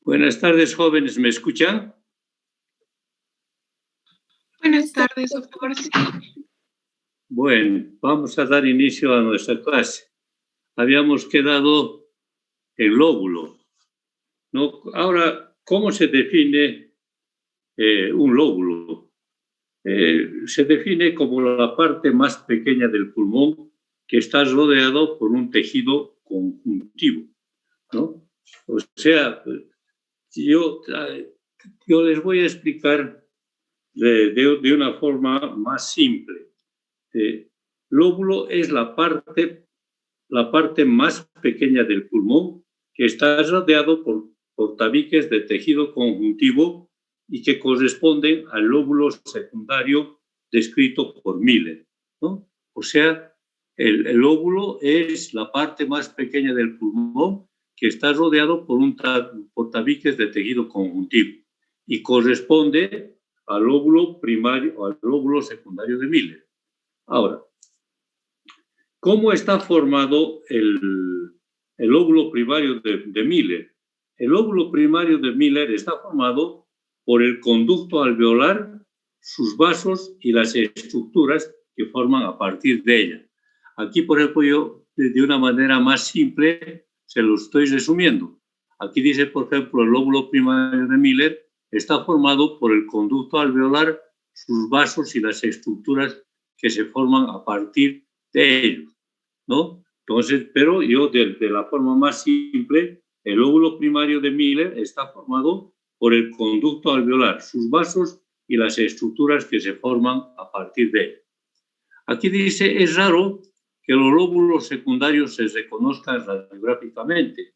Buenas tardes, jóvenes. ¿Me escuchan? Buenas tardes, doctor. Bueno, vamos a dar inicio a nuestra clase. Habíamos quedado el lóbulo, ¿no? Ahora, ¿cómo se define un lóbulo? Se define como la parte más pequeña del pulmón que está rodeado por un tejido conjuntivo, ¿no? O sea, yo les voy a explicar de una forma más simple. Lóbulo es la parte más pequeña del pulmón que está rodeado por tabiques de tejido conjuntivo y que corresponden al lóbulo secundario descrito por Miller, ¿no? O sea, el lóbulo es la parte más pequeña del pulmón que está rodeado por tabiques de tejido conjuntivo y corresponde al lóbulo primario o al lóbulo secundario de Miller. Ahora, ¿cómo está formado el lóbulo primario de Miller? El lóbulo primario de Miller está formado por el conducto alveolar, sus vasos y las estructuras que forman a partir de ella. Aquí, por ejemplo, yo de una manera más simple se lo estoy resumiendo. Aquí dice, por ejemplo, el lóbulo primario de Miller está formado por el conducto alveolar, sus vasos y las estructuras que se forman a partir de ellos, ¿no? Entonces, pero yo de la forma más simple, el lóbulo primario de Miller está formado por el conducto alveolar, sus vasos y las estructuras que se forman a partir de él. Aquí dice, es raro que los lóbulos secundarios se reconozcan radiográficamente.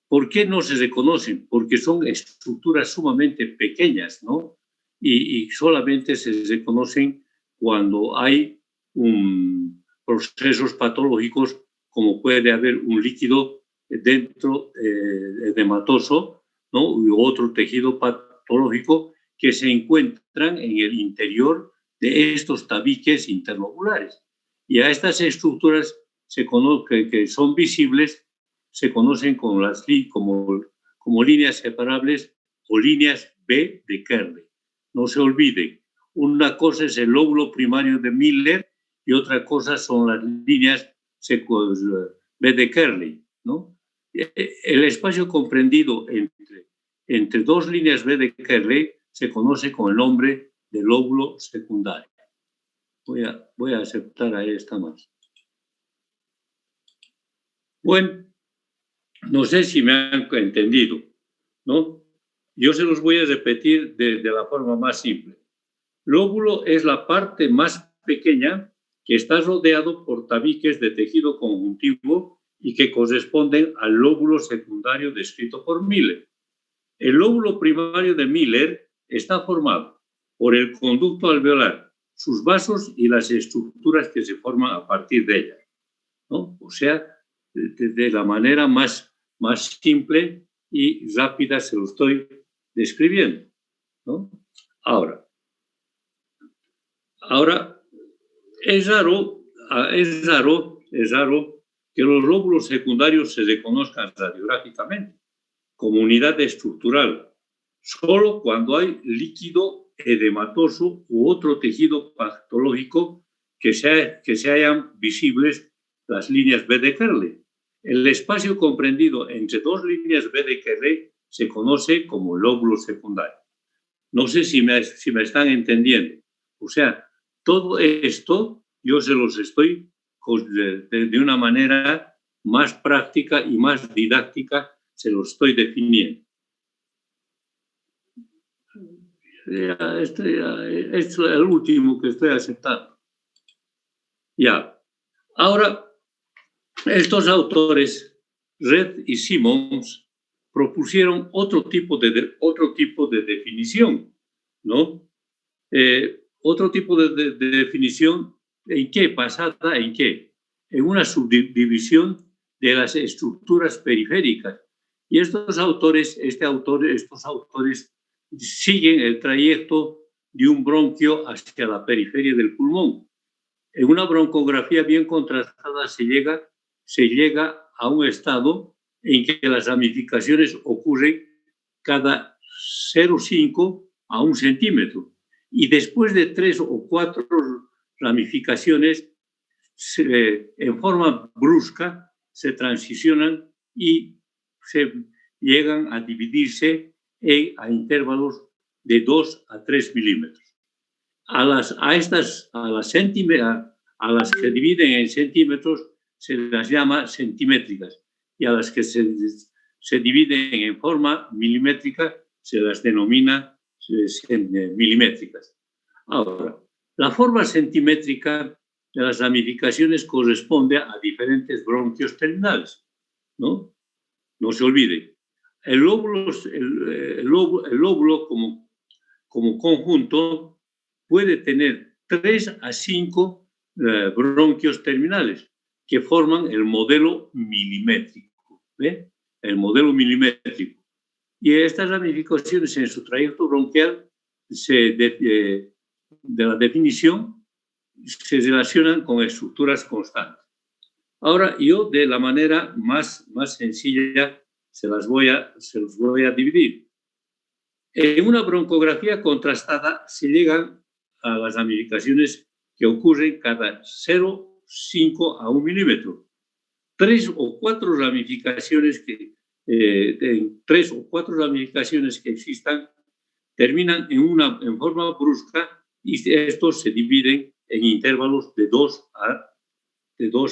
¿Por qué no se reconocen? Porque son estructuras sumamente pequeñas, ¿no? Y solamente se reconocen cuando hay procesos patológicos, como puede haber un líquido dentro edematoso, ¿no? Y otro tejido patológico que se encuentran en el interior de estos tabiques interlobulares. Y a estas estructuras que son visibles se conocen como líneas separables o líneas B de Kerley, no se olviden. Una cosa es el lóbulo primario de Miller y otra cosa son las líneas B de Kerley, ¿no? El espacio comprendido entre dos líneas B de Kerley se conoce con el nombre de lóbulo secundario. Voy a aceptar a esta más. Bueno, no sé si me han entendido, ¿no? Yo se los voy a repetir de la forma más simple. Lóbulo es la parte más pequeña que está rodeado por tabiques de tejido conjuntivo y que corresponden al lóbulo secundario descrito por Miller. El lóbulo primario de Miller está formado por el conducto alveolar, sus vasos y las estructuras que se forman a partir de ella, ¿no? O sea, de la manera más simple y rápida se lo estoy describiendo, ¿no? Ahora, es raro que los lóbulos secundarios se reconozcan radiográficamente como unidad estructural, solo cuando hay líquido edematoso u otro tejido patológico que se hayan visibles las líneas B de Kerley. El espacio comprendido entre dos líneas B de Kerley se conoce como lóbulo secundario. No sé si me están entendiendo. O sea, todo esto yo se los estoy de una manera más práctica y más didáctica se lo estoy definiendo. Esto es el último que estoy aceptando. Ya. Ahora, estos autores, Red y Simmons, propusieron otro tipo de definición, ¿no? Otro tipo de definición, ¿en qué? Basada en qué? En una subdivisión de las estructuras periféricas. Y estos autores siguen el trayecto de un bronquio hacia la periferia del pulmón. En una broncografía bien contrastada se llega a un estado en que las ramificaciones ocurren cada 0,5 a 1 centímetro. Y después de 3 o 4 ramificaciones, en forma brusca, se transicionan y se llegan a dividirse a intervalos de 2 a 3 milímetros. A las que dividen en centímetros se las llama centimétricas y a las que se dividen en forma milimétrica se las denomina milimétricas. Ahora, la forma centimétrica de las ramificaciones corresponde a diferentes bronquios terminales, ¿no? No se olvide. El lóbulo como conjunto puede tener 3 a 5 bronquios terminales que forman el modelo milimétrico, ¿ve? El modelo milimétrico. Y estas ramificaciones en su trayecto bronquial de la definición se relacionan con estructuras constantes. Ahora yo de la manera más sencilla se los voy a dividir. En una broncografía contrastada se llegan a las ramificaciones que ocurren cada 0,5 a 1 milímetro. 3 o 4 ramificaciones que existan terminan en forma brusca y estos se dividen en intervalos de 2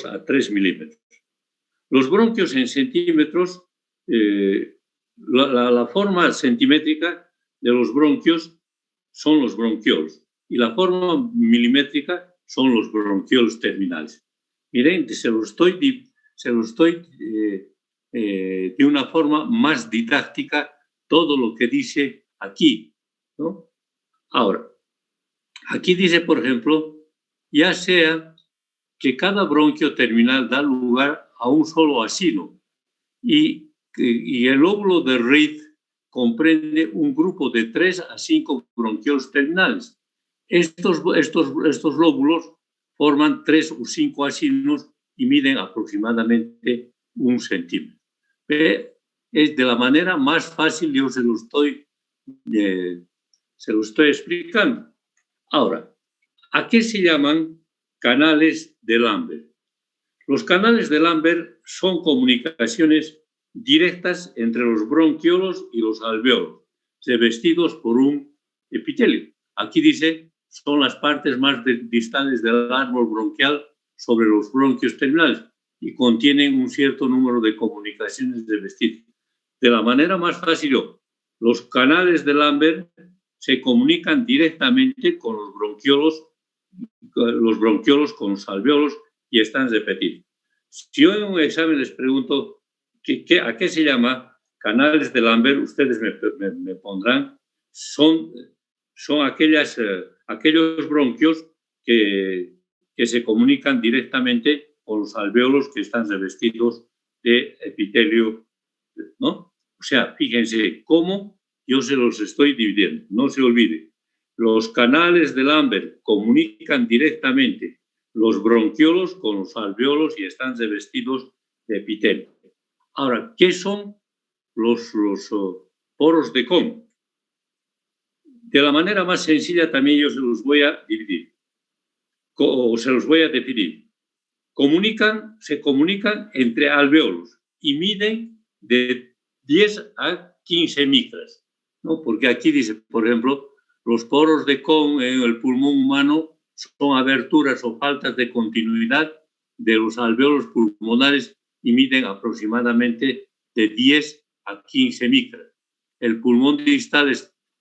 a 3 milímetros. Los bronquios en centímetros, la forma centimétrica de los bronquios son los bronquiolos y la forma milimétrica son los bronquiolos terminales. Miren, se lo estoy de una forma más didáctica todo lo que dice aquí, ¿no? Ahora, aquí dice, por ejemplo, ya sea que cada bronquio terminal da lugar a un solo acino y el lóbulo de Reed comprende un grupo de 3 a 5 bronquiolos terminales. Estos lóbulos forman 3 o 5 acinos y miden aproximadamente 1 centímetro. Es de la manera más fácil, yo se lo estoy Se lo estoy explicando. Ahora, ¿a qué se llaman canales de Lambert? Los canales de Lambert son comunicaciones directas entre los bronquiolos y los alveolos, revestidos por un epitelio. Aquí dice, son las partes más distales del árbol bronquial sobre los bronquios terminales y contienen un cierto número de comunicaciones revestidas. De la manera más fácil, los canales de Lambert se comunican directamente con los bronquiolos con los alveolos y están repetidos. Si yo en un examen les pregunto ¿a qué se llama canales de Lambert? Ustedes me pondrán, son aquellos bronquios que se comunican directamente con los alveolos que están revestidos de epitelio, ¿no? O sea, fíjense cómo yo se los estoy dividiendo. No se olvide, los canales de Lambert comunican directamente los bronquiolos con los alveolos y están revestidos de epitelio. Ahora, ¿qué son los poros de Kohn? De la manera más sencilla también yo se los voy a dividir, o se los voy a definir. Se comunican entre alveolos y miden de 10 a 15 micras, ¿no? Porque aquí dice, por ejemplo, los poros de Kohn en el pulmón humano son aberturas o faltas de continuidad de los alveolos pulmonares y miden aproximadamente de 10 a 15 micras. El pulmón distal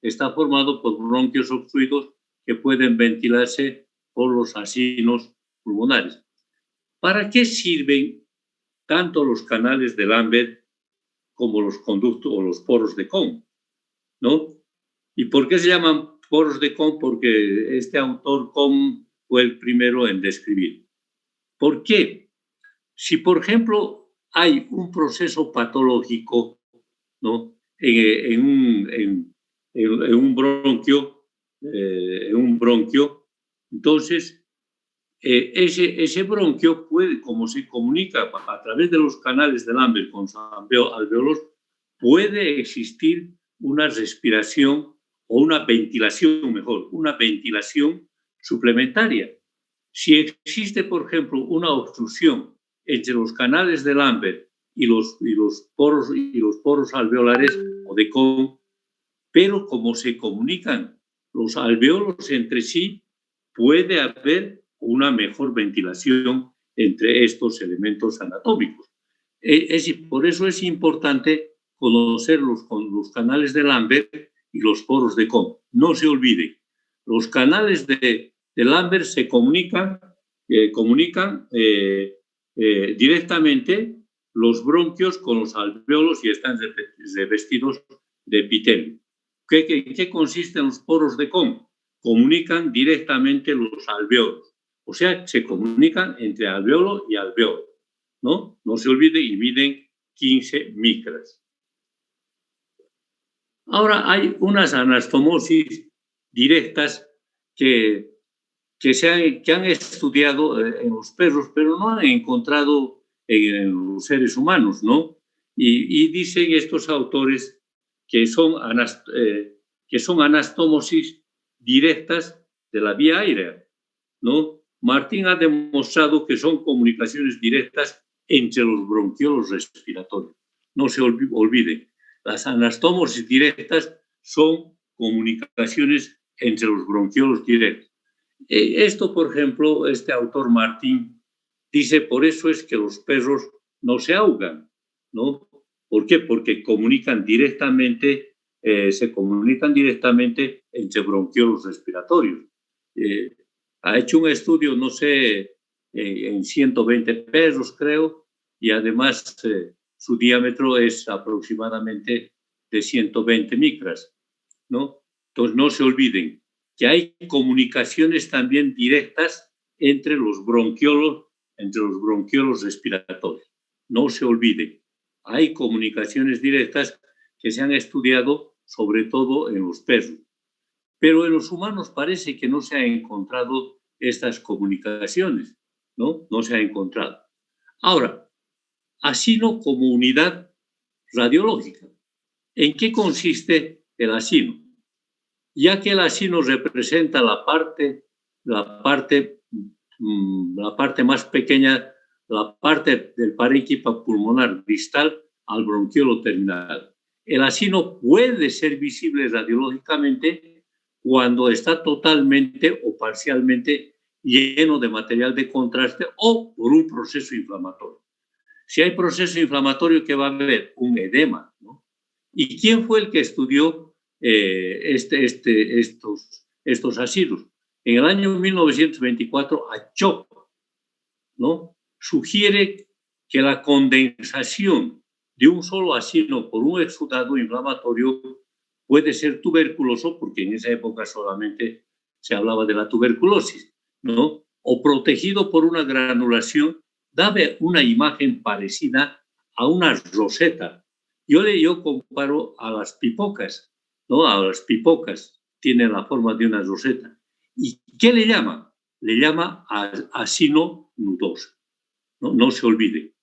está formado por bronquios obstruidos que pueden ventilarse por los asinos pulmonares. ¿Para qué sirven tanto los canales de Lambert como los conductos o los poros de Kohn, ¿no? ¿Y por qué se llaman poros de Kohn? Porque este autor Kohn fue el primero en describir. ¿Por qué? Si, por ejemplo, hay un proceso patológico, ¿no? en un bronquio, entonces ese bronquio puede, como se comunica a través de los canales de Lambert con sus alveolos, puede existir una respiración o una ventilación, mejor, una ventilación suplementaria. Si existe, por ejemplo, una obstrucción entre los canales de Lambert y los poros alveolares o de Kohn, pero como se comunican los alveolos entre sí, puede haber una mejor ventilación entre estos elementos anatómicos. Por eso es importante conocer los canales de Lambert y los poros de Kohn. No se olviden, los canales de Lambert se comunican directamente los bronquios con los alveolos y están revestidos de epitelio. ¿Qué consisten los poros de Kohn? Comunican directamente los alveolos. O sea, se comunican entre alveolo y alveolo, ¿no? No se olvide y miden 15 micras. Ahora hay unas anastomosis directas que han estudiado en los perros, pero no han encontrado en los seres humanos, ¿no? Y dicen estos autores que son anastomosis directas de la vía aérea, ¿no? Martín ha demostrado que son comunicaciones directas entre los bronquiolos respiratorios. No se olviden, las anastomosis directas son comunicaciones entre los bronquiolos directos. Esto, por ejemplo, este autor Martín dice, por eso es que los perros no se ahogan, ¿no? ¿Por qué? Porque se comunican directamente entre bronquiolos respiratorios. Ha hecho un estudio, no sé, en 120 perros, creo, y además su diámetro es aproximadamente de 120 micras, ¿no? Entonces, no se olviden que hay comunicaciones también directas entre los bronquiolos respiratorios. No se olviden, hay comunicaciones directas que se han estudiado sobre todo en los perros. Pero en los humanos parece que no se han encontrado estas comunicaciones, ¿no? No se ha encontrado. Ahora, asino como unidad radiológica. ¿En qué consiste el asino? ya que el asino representa la parte más pequeña, la parte del parénquima pulmonar distal al bronquiolo terminal. El asino puede ser visible radiológicamente cuando está totalmente o parcialmente lleno de material de contraste o por un proceso inflamatorio. Si hay proceso inflamatorio, ¿qué va a haber? Un edema, ¿no? ¿Y quién fue el que estudió estos asinos? En el año 1924, Achoc, ¿no?, sugiere que la condensación de un solo asino por un exudado inflamatorio puede ser tuberculoso, porque en esa época solamente se hablaba de la tuberculosis, ¿no?, o protegido por una granulación, daba una imagen parecida a una roseta. Yo comparo a las pipocas, ¿no? A las pipocas tienen la forma de una roseta. ¿Y qué le llama? Le llama asino nudoso. No se olvide.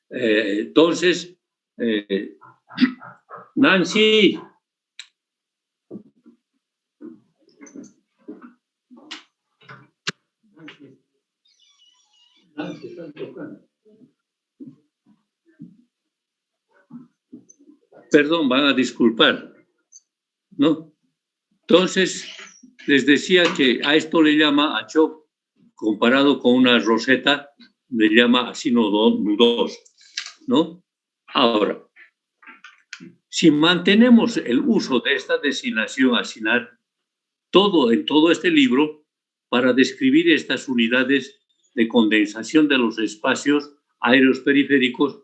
Entonces, Nancy. Nancy, están tocando. Perdón, van a disculpar, ¿no? Entonces, les decía que a esto le llama Achoc, comparado con una roseta, le llama asino nudoso, ¿no? Ahora, si mantenemos el uso de esta designación asinar en todo este libro para describir estas unidades de condensación de los espacios aéreos periféricos,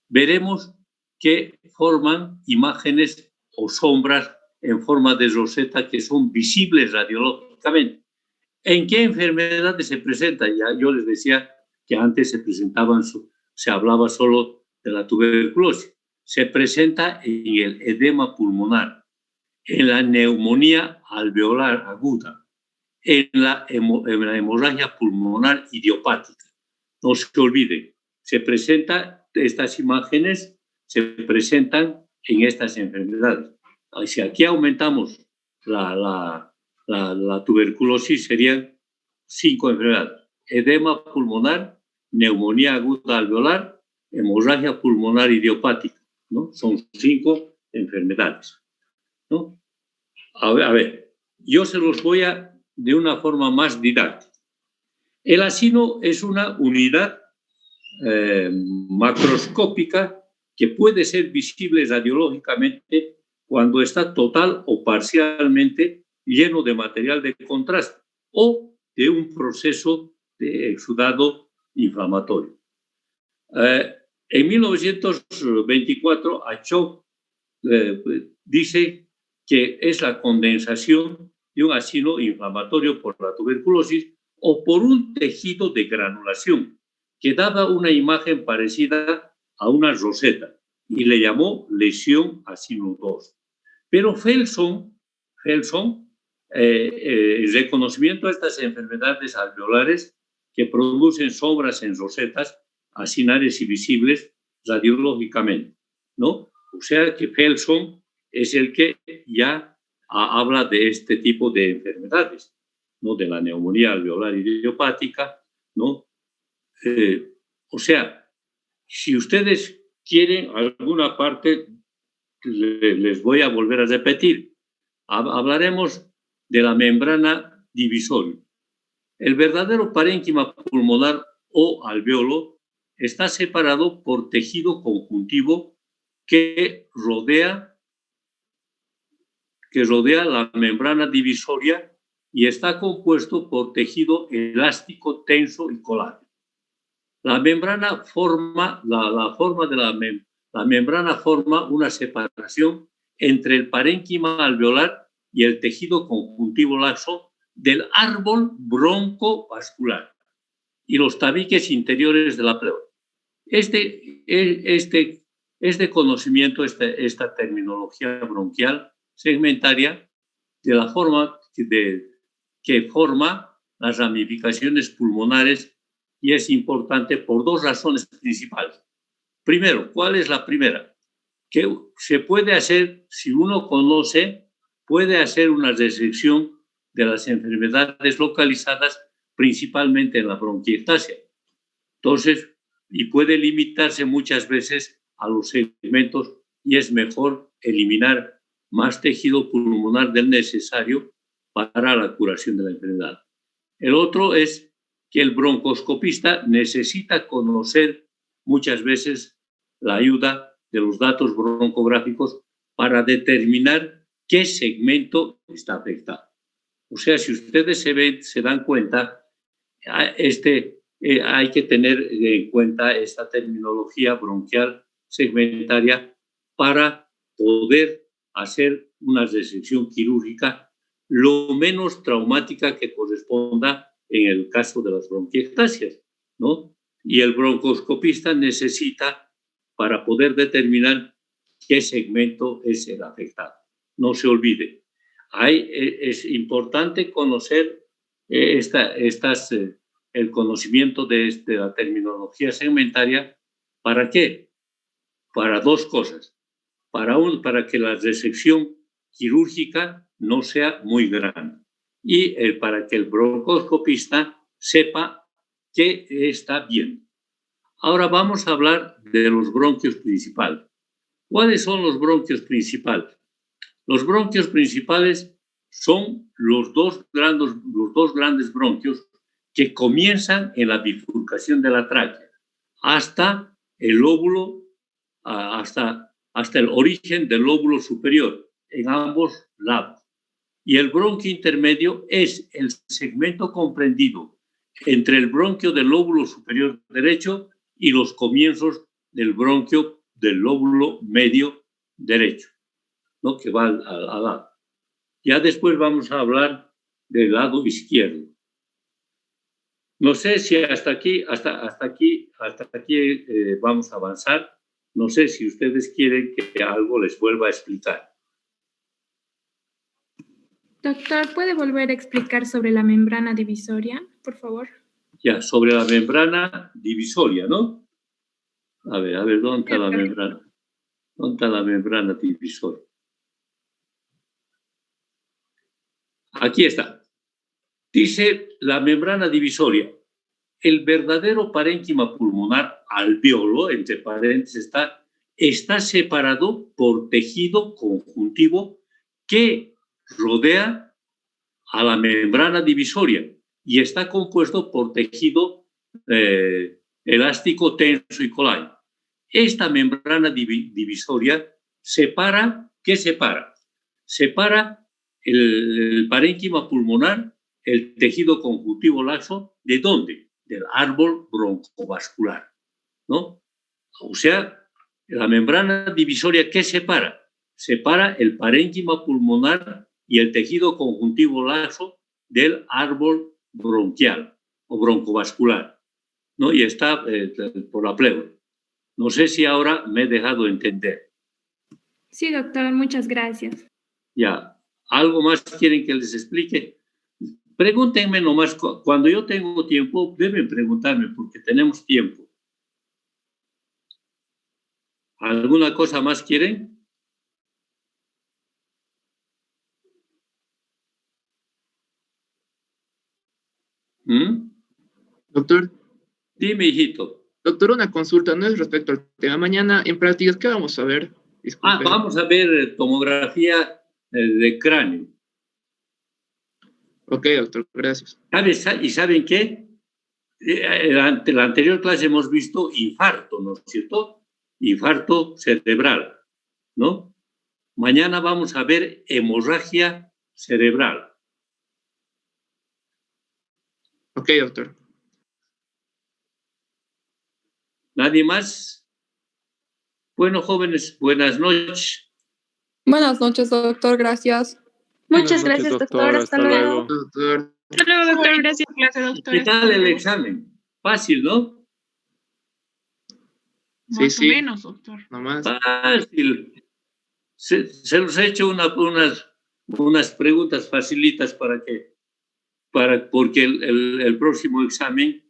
veremos que forman imágenes o sombras en forma de roseta que son visibles radiológicamente. ¿En qué enfermedades se presenta? Ya yo les decía que antes se hablaba solo de la tuberculosis. Se presenta en el edema pulmonar, en la neumonía alveolar aguda, en la hemorragia pulmonar idiopática. No se olviden, estas imágenes se presentan en estas enfermedades. Si aquí aumentamos la tuberculosis, serían 5 enfermedades: edema pulmonar, neumonía aguda alveolar, hemorragia pulmonar idiopática, ¿no? Son 5 enfermedades, ¿no? A ver, yo se los voy de una forma más didáctica. El asino es una unidad macroscópica que puede ser visible radiológicamente cuando está total o parcialmente lleno de material de contraste o de un proceso de exudado inflamatorio. En 1924, Achoc dice que es la condensación de un asino inflamatorio por la tuberculosis o por un tejido de granulación que daba una imagen parecida a una roseta y le llamó lesión asinodosa. Pero Felson, en reconocimiento a estas enfermedades alveolares que producen sombras en rosetas asinares y visibles radiológicamente, ¿no? O sea que Felson es el que ya habla de este tipo de enfermedades, ¿no? De la neumonía alveolar idiopática, ¿no? O sea, si ustedes quieren alguna parte, les voy a volver a repetir. Hablaremos de la membrana divisoria. El verdadero parénquima pulmonar o alveolo está separado por tejido conjuntivo que rodea la membrana divisoria y está compuesto por tejido elástico, tenso y colágeno. La membrana forma una separación entre el parénquima alveolar y el tejido conjuntivo laxo del árbol broncovascular y los tabiques interiores de la pleura. Este conocimiento, esta terminología bronquial segmentaria de la forma que forma las ramificaciones pulmonares, y es importante por 2 razones principales. Primero, ¿cuál es la primera? Que se puede hacer si uno conoce puede hacer una resección de las enfermedades localizadas principalmente en la bronquiectasia. Entonces, y puede limitarse muchas veces a los segmentos y es mejor eliminar más tejido pulmonar del necesario para la curación de la enfermedad. El otro es que el broncoscopista necesita conocer muchas veces la ayuda de los datos broncográficos para determinar qué segmento está afectado. O sea, si ustedes se dan cuenta, hay que tener en cuenta esta terminología bronquial segmentaria para poder hacer una resección quirúrgica lo menos traumática que corresponda en el caso de las bronquiectasias, ¿no? Y el broncoscopista necesita para poder determinar qué segmento es el afectado. No se olvide, es importante conocer el conocimiento de la terminología segmentaria. ¿Para qué? Para dos cosas. Para que la resección quirúrgica no sea muy grande y para que el broncoscopista sepa que está bien. Ahora vamos a hablar de los bronquios principales. ¿Cuáles son los bronquios principales? Los bronquios principales son los dos grandes bronquios que comienzan en la bifurcación de la tráquea hasta el lóbulo, hasta el origen del lóbulo superior, en ambos lados. Y el bronquio intermedio es el segmento comprendido entre el bronquio del lóbulo superior derecho y los comienzos del bronquio del lóbulo medio derecho, ¿no? Que va al lado. Ya después vamos a hablar del lado izquierdo. No sé si hasta aquí vamos a avanzar. No sé si ustedes quieren que algo les vuelva a explicar. Doctor, ¿puede volver a explicar sobre la membrana divisoria, por favor? Ya, sobre la membrana divisoria, ¿no? A ver, ¿dónde está la membrana? ¿Dónde está la membrana divisoria? Aquí está. Dice la membrana divisoria. El verdadero parénquima pulmonar alveolo, entre paréntesis, está separado por tejido conjuntivo que rodea a la membrana divisoria y está compuesto por tejido elástico tenso y colágeno. Esta membrana divisoria separa, ¿qué separa? Separa el parénquima pulmonar, el tejido conjuntivo laxo, ¿de dónde? Del árbol broncovascular, ¿no? O sea, la membrana divisoria, ¿qué separa? Separa el parénquima pulmonar y el tejido conjuntivo laxo del árbol bronquial o broncovascular, ¿no? Y está por la pleura. No sé si ahora me he dejado entender. Sí, doctor, muchas gracias. Ya, ¿algo más quieren que les explique? Pregúntenme nomás, cuando yo tengo tiempo, deben preguntarme porque tenemos tiempo. ¿Alguna cosa más quieren? Doctor. Dime, hijito. Doctor, una consulta, no es respecto al tema. Mañana en prácticas, ¿qué vamos a ver? Disculpe. Vamos a ver tomografía de cráneo. Ok, doctor, gracias. ¿Y saben qué? En la anterior clase hemos visto infarto, ¿no es cierto? Infarto cerebral, ¿no? Mañana vamos a ver hemorragia cerebral. Ok, doctor. ¿Nadie más? Bueno, jóvenes, buenas noches. Buenas noches, doctor, gracias. Muchas gracias, doctor. Hasta luego. Doctor. Hasta luego, doctor. Gracias, clase, doctor. ¿Qué tal el examen? Fácil, ¿no? Más o menos, doctor. Nomás. Fácil. Se los he hecho unas preguntas facilitas porque el próximo examen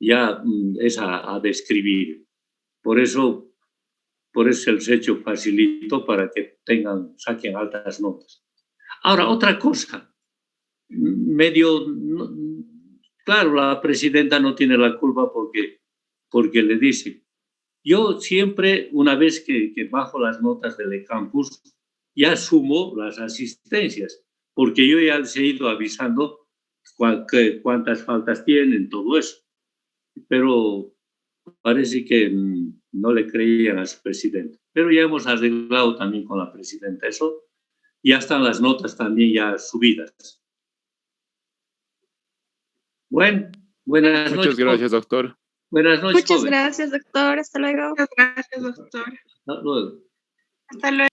ya es a describir. Por eso se los he hecho facilito para que saquen altas notas. Ahora, otra cosa, medio, claro, la presidenta no tiene la culpa porque le dice. Yo siempre, una vez que bajo las notas del campus, ya sumo las asistencias, porque yo ya les he ido avisando cuántas faltas tienen, todo eso. Pero parece que no le creían a su presidente. Pero ya hemos arreglado también con la presidenta eso. Ya están las notas también ya subidas. Bueno, buenas noches. Muchas gracias, doctor. Buenas noches, Muchas joven. gracias, doctor. Hasta luego. Muchas gracias, doctor. Hasta luego. Hasta luego.